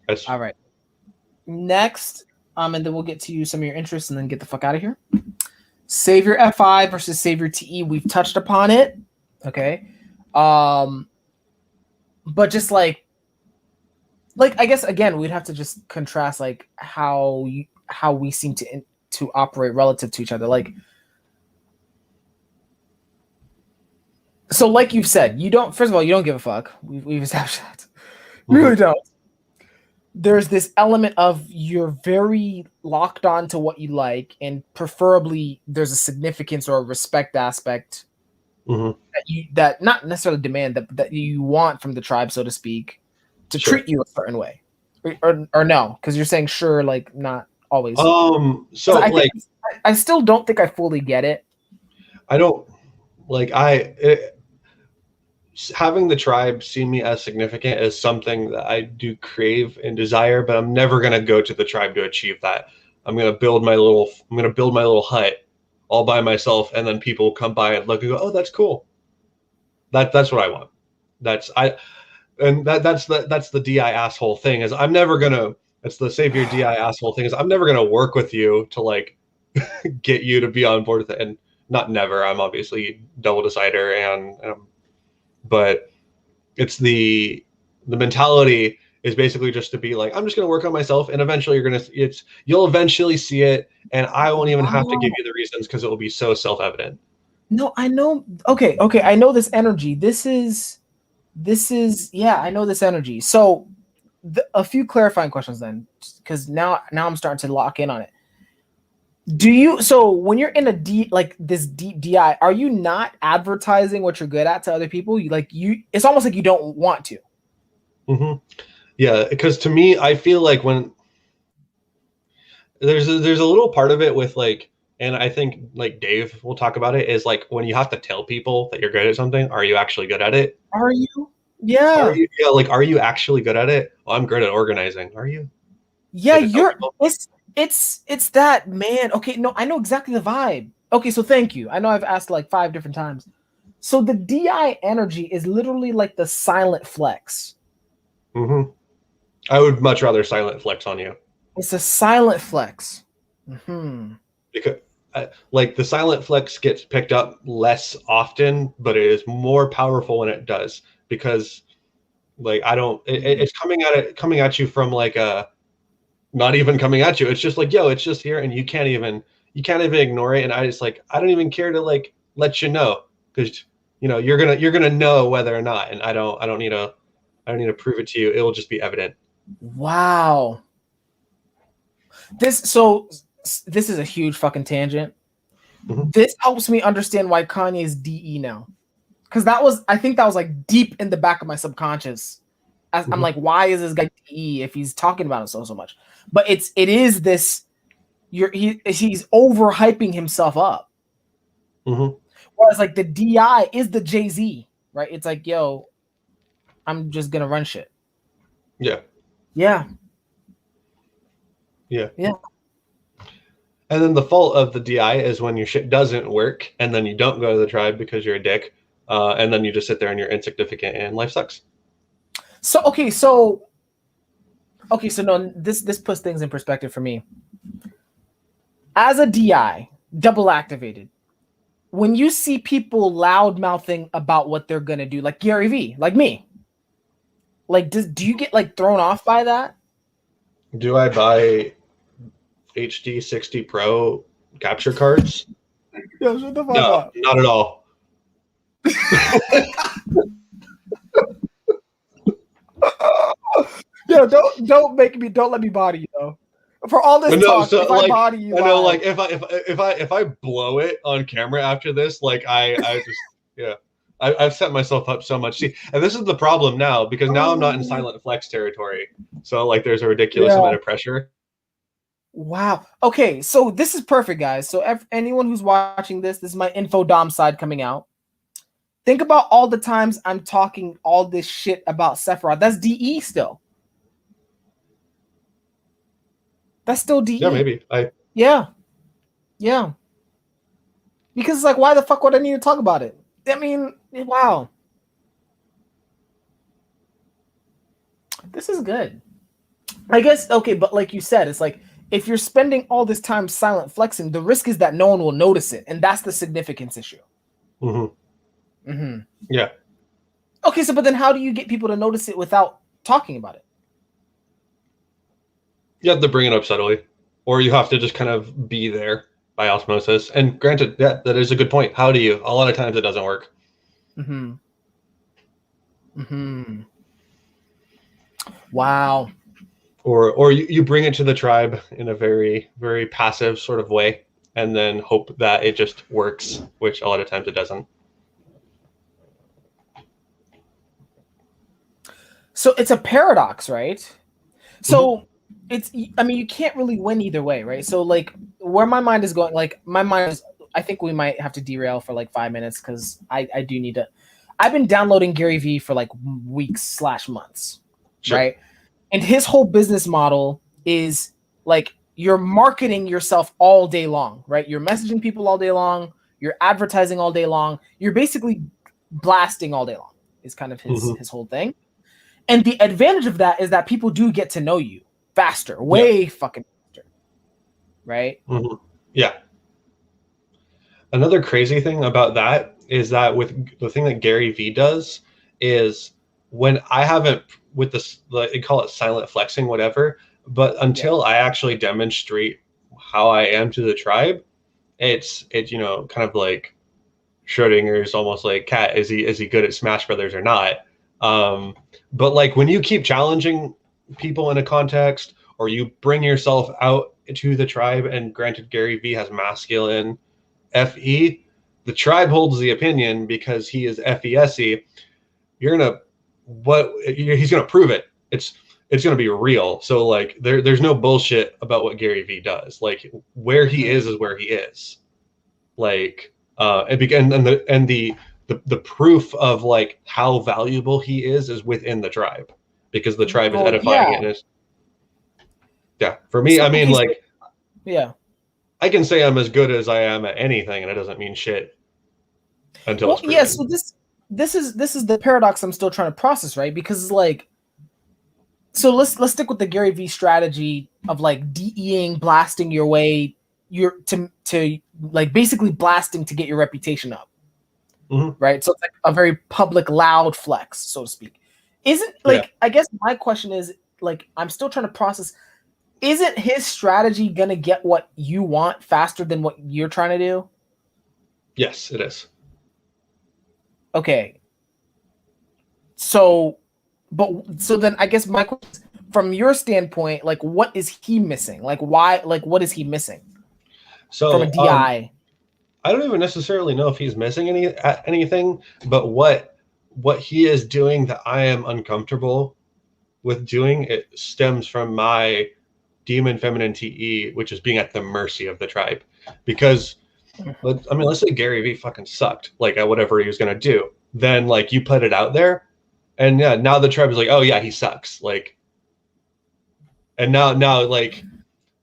Yes. All right. Next, and then we'll get to you some of your interests and then get the fuck out of here. Savior FI versus Savior TE. We've touched upon it. Okay. But just like I guess again we'd have to just contrast like how we seem to operate relative to each other. Like, so like you've said, you don't. First of all, you don't give a fuck. We've established that. You really don't. There's this element of you're very locked on to what you like, and preferably there's a significance or a respect aspect that not necessarily demand that you want from the tribe, so to speak, to treat you a certain way, or no, because you're saying sure, like not always. So I still don't think I fully get it. I don't like having the tribe see me as significant is something that I do crave and desire, but I'm never gonna go to the tribe to achieve that. I'm gonna build my little hut all by myself, and then people come by and look and go, "Oh, that's cool." That's what I want. That's the DI asshole thing. Is I'm never gonna. It's the Savior DI asshole thing. Is I'm never gonna work with you to like get you to be on board with it, and not never. I'm obviously double decider, but it's the mentality is basically just to be like, I'm just going to work on myself, and eventually you'll eventually see it, and I won't even have to give you the reasons because it will be so self-evident. No, I know. Okay, I know this energy. This is yeah, I know this energy. So a few clarifying questions then, because now I'm starting to lock in on it. Do you, so when you're in this deep DI, are you not advertising what you're good at to other people? It's almost like you don't want to. Yeah, because to me, I feel like when there's a little part of it with like, and I think like Dave will talk about it, is like when you have to tell people that you're good at something, are you actually good at it? Are you? Yeah. Are you? Yeah, like, are you actually good at it? Well, I'm good at organizing. Are you? Yeah, it's that, man. Okay, no, I know exactly the vibe. Okay, so thank you. I know I've asked like 5 different times. So the DI energy is literally like the silent flex. I would much rather silent flex on you. It's a silent flex. Because like the silent flex gets picked up less often, but it is more powerful when it does, because like it's coming at you from like a not even coming at you. It's just like, yo, it's just here, and you can't even ignore it. And I don't even care to like let you know, because you're gonna know whether or not, and I don't need to prove it to you. It will just be evident. Wow. This is a huge fucking tangent. This helps me understand why Kanye is DE now, because I think that was like deep in the back of my subconscious. I'm like, why is this guy DE if he's talking about it so much? But it is this. He's overhyping himself up. Whereas like the DI is the Jay-Z, right? It's like, yo, I'm just gonna run shit. Yeah. And then the fault of the DI is when your shit doesn't work, and then you don't go to the tribe because you're a dick, and then you just sit there and you're insignificant, and life sucks. So no, this puts things in perspective for me. As a DI, double activated, when you see people loud mouthing about what they're gonna do, like Gary V, like me, like do you get like thrown off by that? Do I buy HD 60 Pro capture cards? Yo, shut the fuck no, up. Not at all. Yo, don't let me body you though. For all this talk, if I body you, I know, like if I blow it on camera after this, like I just I've set myself up so much. See, and this is the problem now, because now I'm not in silent flex territory, so like there's a ridiculous amount of pressure. Wow. Okay, so this is perfect, guys. So anyone who's watching this is my info dom side coming out. Think about all the times I'm talking all this shit about Sephiroth. That's DE still. That's still DE. Yeah, maybe. Yeah. Because it's like, why the fuck would I need to talk about it? I mean, wow. This is good. I guess okay, but like you said, it's like if you're spending all this time silent flexing, the risk is that no one will notice it, and that's the significance issue. Yeah. Okay, so but then how do you get people to notice it without talking about it? You have to bring it up subtly, or you have to just kind of be there by osmosis. And granted, yeah, that is a good point. How do you? A lot of times it doesn't work. Wow. Or you bring it to the tribe in a very, very passive sort of way, and then hope that it just works, which a lot of times it doesn't. So it's a paradox, right? So it's, I mean, you can't really win either way, right? So like where my mind is going, like my mind is, I think we might have to derail for like 5 minutes because I do need to. I've been downloading Gary Vee for like weeks/months, Sure. right? And his whole business model is like you're marketing yourself all day long, right? You're messaging people all day long, you're advertising all day long, you're basically blasting all day long. Is kind of his whole thing. And the advantage of that is that people do get to know you faster, way fucking faster, right? Yeah. Another crazy thing about that is that with the thing that Gary Vee does is when I haven't with this, they call it silent flexing, whatever. But until I actually demonstrate how I am to the tribe, it's you know, kind of like Schrodinger's almost like cat. Is he good at Smash Brothers or not? But like when you keep challenging people in a context, or you bring yourself out to the tribe, and granted, Gary Vee has masculine FE, the tribe holds the opinion because he is FESE. You're gonna he's gonna prove it. It's gonna be real. So like there's no bullshit about what Gary Vee does. Like where he is where he is. Like and the proof of like how valuable he is within the tribe, because the tribe is edifying it. And it's, for me, I mean, like, I can say I'm as good as I am at anything, and it doesn't mean shit until it's proven. So this is the paradox I'm still trying to process, right? Because it's like, so let's stick with the Gary Vee strategy of like DEing, blasting your way, to like basically blasting to get your reputation up, right? So it's like a very public, loud flex, so to speak. Isn't like, I guess my question is like, I'm still trying to process. Isn't his strategy gonna get what you want faster than what you're trying to do? Yes, it is. Okay. So then I guess my question is, from your standpoint, like what is he missing? Like why? Like what is he missing? So from a DI, I don't even necessarily know if he's missing anything, but what he is doing that I am uncomfortable with doing, it stems from my demon feminine TE, which is being at the mercy of the tribe. Because let's say Gary Vee fucking sucked, like at whatever he was gonna do. Then like you put it out there, and now the tribe is like, oh yeah, he sucks. Like, and now like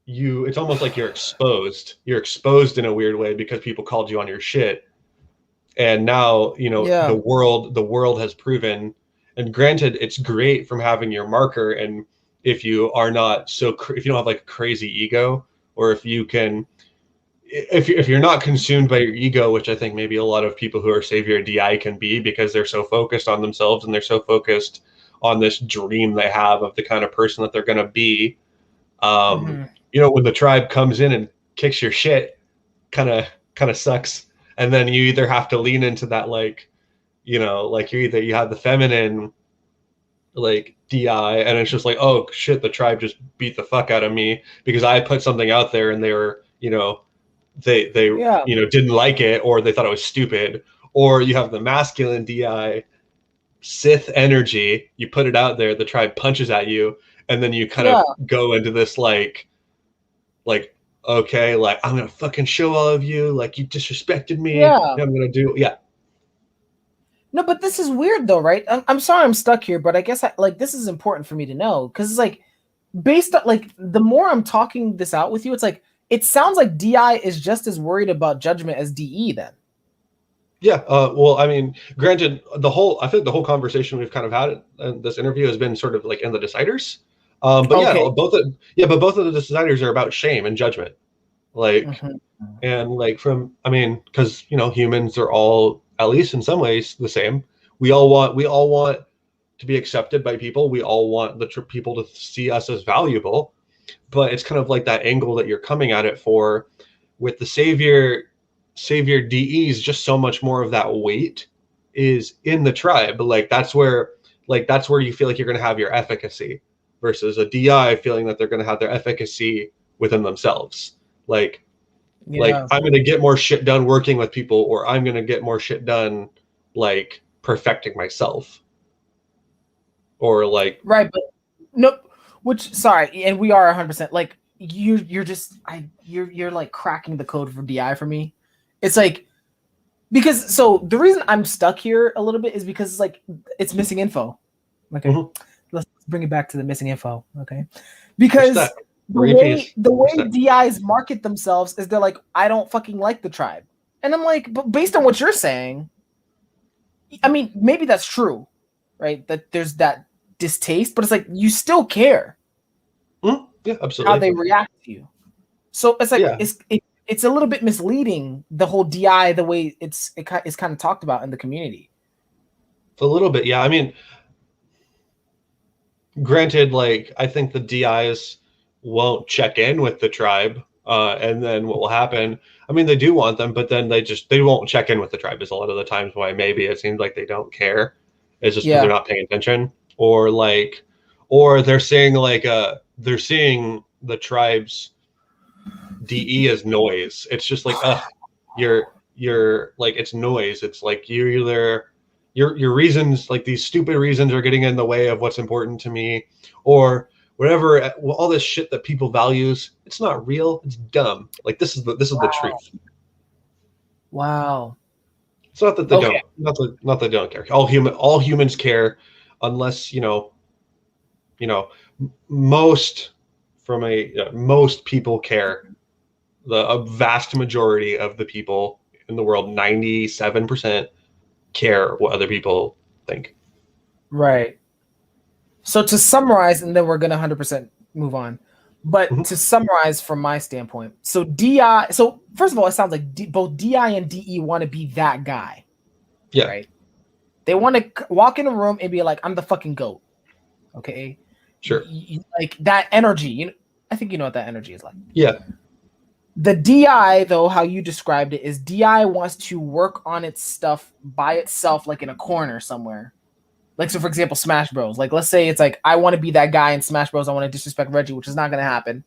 it's almost like you're exposed. You're exposed in a weird way because people called you on your shit. And now, you know, the world has proven, and granted, it's great from having your marker. And if you are not if you don't have like a crazy ego, or if you can, if you're not consumed by your ego, which I think maybe a lot of people who are savior DI can be, because they're so focused on themselves and they're so focused on this dream they have of the kind of person that they're going to be. You know, when the tribe comes in and kicks your shit, kind of sucks. And then you either have to lean into that, like, you know, like you have the feminine like DI, and it's just like, oh shit, the tribe just beat the fuck out of me because I put something out there and they were, you know, they you know, didn't like it, or they thought it was stupid. Or you have the masculine DI, Sith energy, you put it out there, the tribe punches at you, and then you kind of go into this like, okay, like I'm gonna fucking show all of you, like you disrespected me. I'm gonna do No, but this is weird though, right? I'm sorry I'm stuck here, but I guess this is important for me to know, because it's like, based on like the more I'm talking this out with you, it's like it sounds like DI is just as worried about judgment as DE then. Well, I mean, granted, I think the whole conversation we've kind of had in this interview has been sort of like in the deciders. But Okay. but both of the designers are about shame and judgment. Like, and like because humans are all, at least in some ways, the same. We all want to be accepted by people. We all want the people to see us as valuable. But it's kind of like that angle that you're coming at it for, with the savior DEs. Just so much more of that weight is in the tribe. Like that's where you feel like you're going to have your efficacy, versus a DI feeling that they're going to have their efficacy within themselves. Like I'm going to get more shit done working with people, or I'm going to get more shit done like perfecting myself, or like right. But no, sorry, and we are 100% like you're like cracking the code for DI for me. It's like, because so the reason I'm stuck here a little bit is because it's like it's missing info. Okay, let's bring it back to the missing info. Okay, because the way DIs market themselves is they're like, I don't fucking like the tribe, and I'm like, but based on what you're saying, I mean, maybe that's true, right? That there's that distaste, but it's like you still care. Yeah, absolutely. How they react to you. So it's like it's a little bit misleading, the whole DI, the way it's kind of talked about in the community. A little bit, yeah. I mean, granted, like I think the DIs won't check in with the tribe, and then what will happen? I mean, they do want them, but then they won't check in with the tribe. Is a lot of the times why maybe it seems like they don't care. It's just because they're not paying attention, or they're seeing they're seeing the tribe's DE as noise. It's just like, you're like, it's noise. It's like your reasons, like these stupid reasons, are getting in the way of what's important to me, or whatever. All this shit that people values, it's not real. It's dumb. Like this is the truth. Wow. It's not that they don't, not that they don't care. All humans care, unless most people care. A vast majority of the people in the world, 97%, care what other people think. Right. So to summarize, and then we're gonna 100% move on. But to summarize from my standpoint, so DI. So first of all, it sounds like both DI and DE want to be that guy. Yeah. Right. They want to walk in a room and be like, "I'm the fucking GOAT." Okay. Sure. Like that energy. I think you know what that energy is like. Yeah. The DI, though, how you described it, is DI wants to work on its stuff by itself, like in a corner somewhere. Like, so for example, Smash Bros. Like, let's say it's like, I want to be that guy in Smash Bros. I want to disrespect Reggie, which is not going to happen.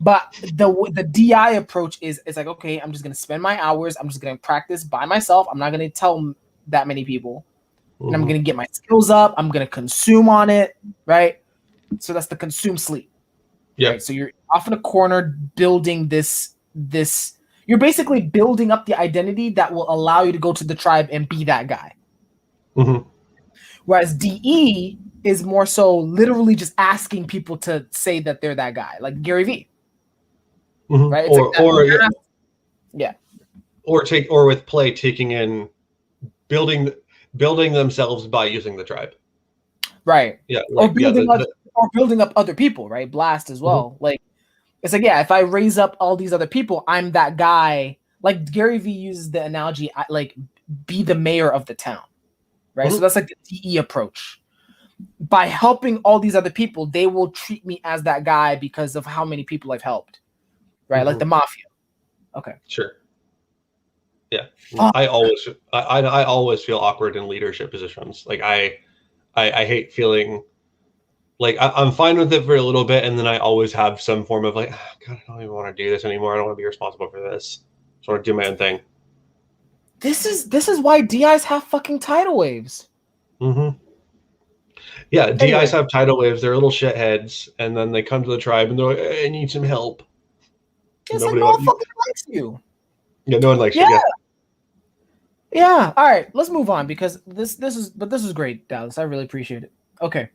But the DI approach is, it's like, okay, I'm just going to spend my hours. I'm just going to practice by myself. I'm not going to tell that many people. And I'm going to get my skills up. I'm going to consume on it, right? So that's the consume sleep. Yeah. Right? So you're off in a corner building this. You're basically building up the identity that will allow you to go to the tribe and be that guy. Whereas DE is more so literally just asking people to say that they're that guy, like Gary Vee. Right? Or with Play, taking in building themselves by using the tribe. Right. Yeah. Like, or building up other people, right? Blast as well. Like, it's like, yeah, if I raise up all these other people, I'm that guy. Like Gary Vee uses the analogy, like, be the mayor of the town. Right. So that's like the DE approach. By helping all these other people, they will treat me as that guy because of how many people I've helped. Right. Like the mafia. Okay. Sure. Yeah. I always feel awkward in leadership positions. Like I hate feeling like I'm fine with it for a little bit, and then I always have some form of like, oh, God, I don't even want to do this anymore. I don't want to be responsible for this. I just want to do my own thing. This is why DIs have fucking tidal waves. Yeah, DIs have tidal waves. They're little shitheads, and then they come to the tribe and they're like, I need some help. It's like, no one fucking likes you. Yeah, no one likes you. Yeah. All right, let's move on, because this is great, Dallas. I really appreciate it. Okay.